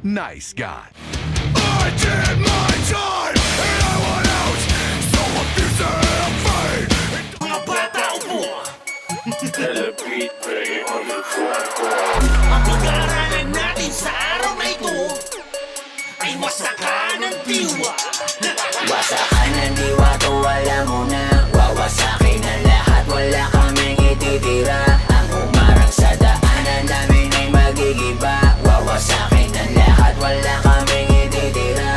Nice guy. I did my time and I went out, so abused and afraid. Mga bata upo. Celebrate, pray on the front. Ang pag-aaralan natin sa araw na ito ay wasakan ng diwa. Wasakan ng diwa to, wala mo na. Wawasakin ang lahat, wala kaming ititira. Ang humarang sa daanan namin ay magigiba. Wawasakin ang lahat, wala kaming ititira.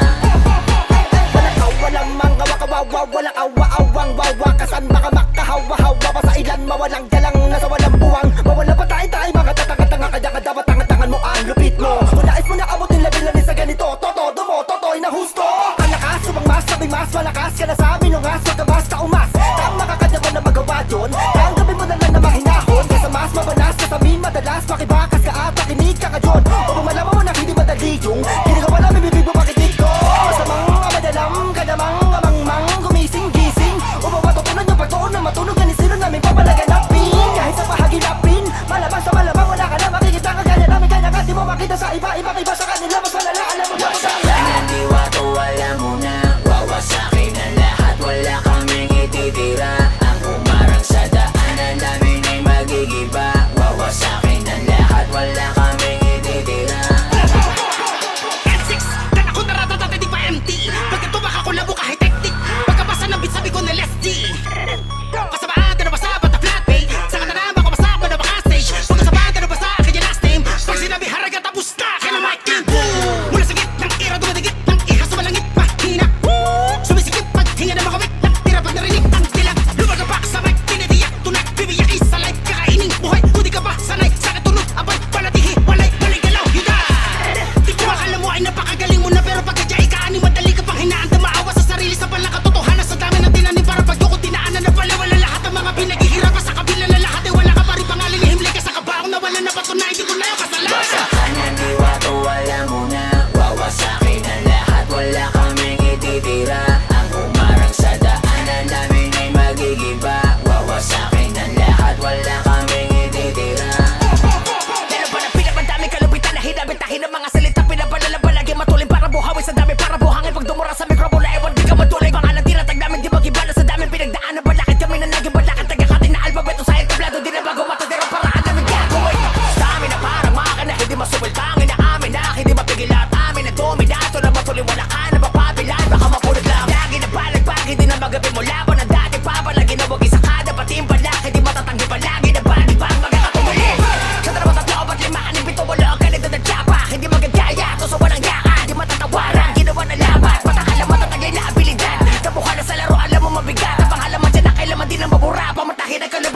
Walang mga wakawawa, walang awa-awang wawa. Kasan baka makahawa-hawa pa sa ilan, mawalang galang nasa walang buwang. Mawala pa tayo mga tatanga-tanga, kaya ka dapat tangan-tangan mo ang lupit mo. Kung nais mo na abutin labi-labi sa ganito, todo mo, toto'y na husto. Ang lakas, subang mas, sabing mas, malakas ka na sa amin, ungas, wag ka mas ka umas. Tama ka kanya mo na magawa yun, tanggapin mo na lang na mahinahon. Kesa mas mabanas, kasamin madalas, makibakas ka at makinig ka ngayon. O malaman mo na hindi madali yung ginagawa namin, bibig mo pakitig ko. Masamang madalam ka namang amang-mang, gumising-gising. O matutunan yung pagtuon na matunog na sino namin papalaganapin. Kahit sa pahagilapin, malamang sa malamang wala ka na makikita ka gaya namin. Kaya ka di mo makita sa iba, ibang iba sa kanila, mas malala, alam mo na. Wasakan ng diwa to, wala mo na. Wawasakin ang lahat, wala kaming ititira. Ang humarang sa daanan namin ay magigiba. Wawasakin ang lahat, wala kaming ititira. N6, dan ako naratatat di pa empty. Pagka tumaka ko labo kahit hectic. Pagkabasa ng beat sabi ko na less D. Kasabaan na basa ba't na flat pay. Sa katanama ko basa ba na baka stage. Pagkasabaan na basa kanya last name. Pag sinabi haraga tapos na kaya mic team. Mula sa gitnang ira dumadagit ng ihas sa malangit mahina. Sumisikip pag hinga na makawit ng tira pag narinig ang tilang. Lumagapak sa mic tinitiyak tunay. Bibiyak isa live kakaining buhay. Kung di ka ba sanay sa katunog abay palatihi walay walay galaw hida. Di ko akala mo ay napakagaling mo na pero pagkadya ikaani madali ka pang hinaan na maawa sa sarili sa palang katotohanan sa dami ng tinanim para pagdukot dinaanan na pala wala lahat ang mga pinaghihirapan sa kabila na lahat ay wala ka pa rin pangalan ni himli ka sa kabaong na wala na patunay di ko na yung kasalanan. Wasakan ng diwa to, wala mo na. Wawasakin ang lahat, wala kaming ititira. Ang humarang sa daanan namin ay magigiba. Wawasakin ang lahat, wala kaming ititira. Dahil ba na pinapandami kalupitan na hinabitahin ng mga salita pinapalalang palagi matulin para buhawi sa dami para buhangin pag dumura sa mikropono ewan di ka matuloy pangalan tinatag namin di mag-ibala sa daming pinagdaanan balakid kami na naging balakid tagakating na alpabeto sa entablado di na bago matadero paraan namin gagawin sa amin na parang makina na hindi masupiltangin na amin na hindi mapigil at amin na dominato na matuloy wala ka na mapapilan baka mapulot lang lagi na balagbag hindi na magabi mo laban ang dati pa palagi na wag isa kada pati yung balak hindi matatanggi palagi na bali-bang magkakatumuli sa dalawa tatlo ba't lima aning pito wala ang ganito na tsapa hindi magagaya to sa walang yaan di matatawaran ginawa na laban patakala matatagay na abilidad kamukha na sa laro alam mo mabigat ang panghalaman dyan na kailaman din ang mabura pamatahin ang kalabas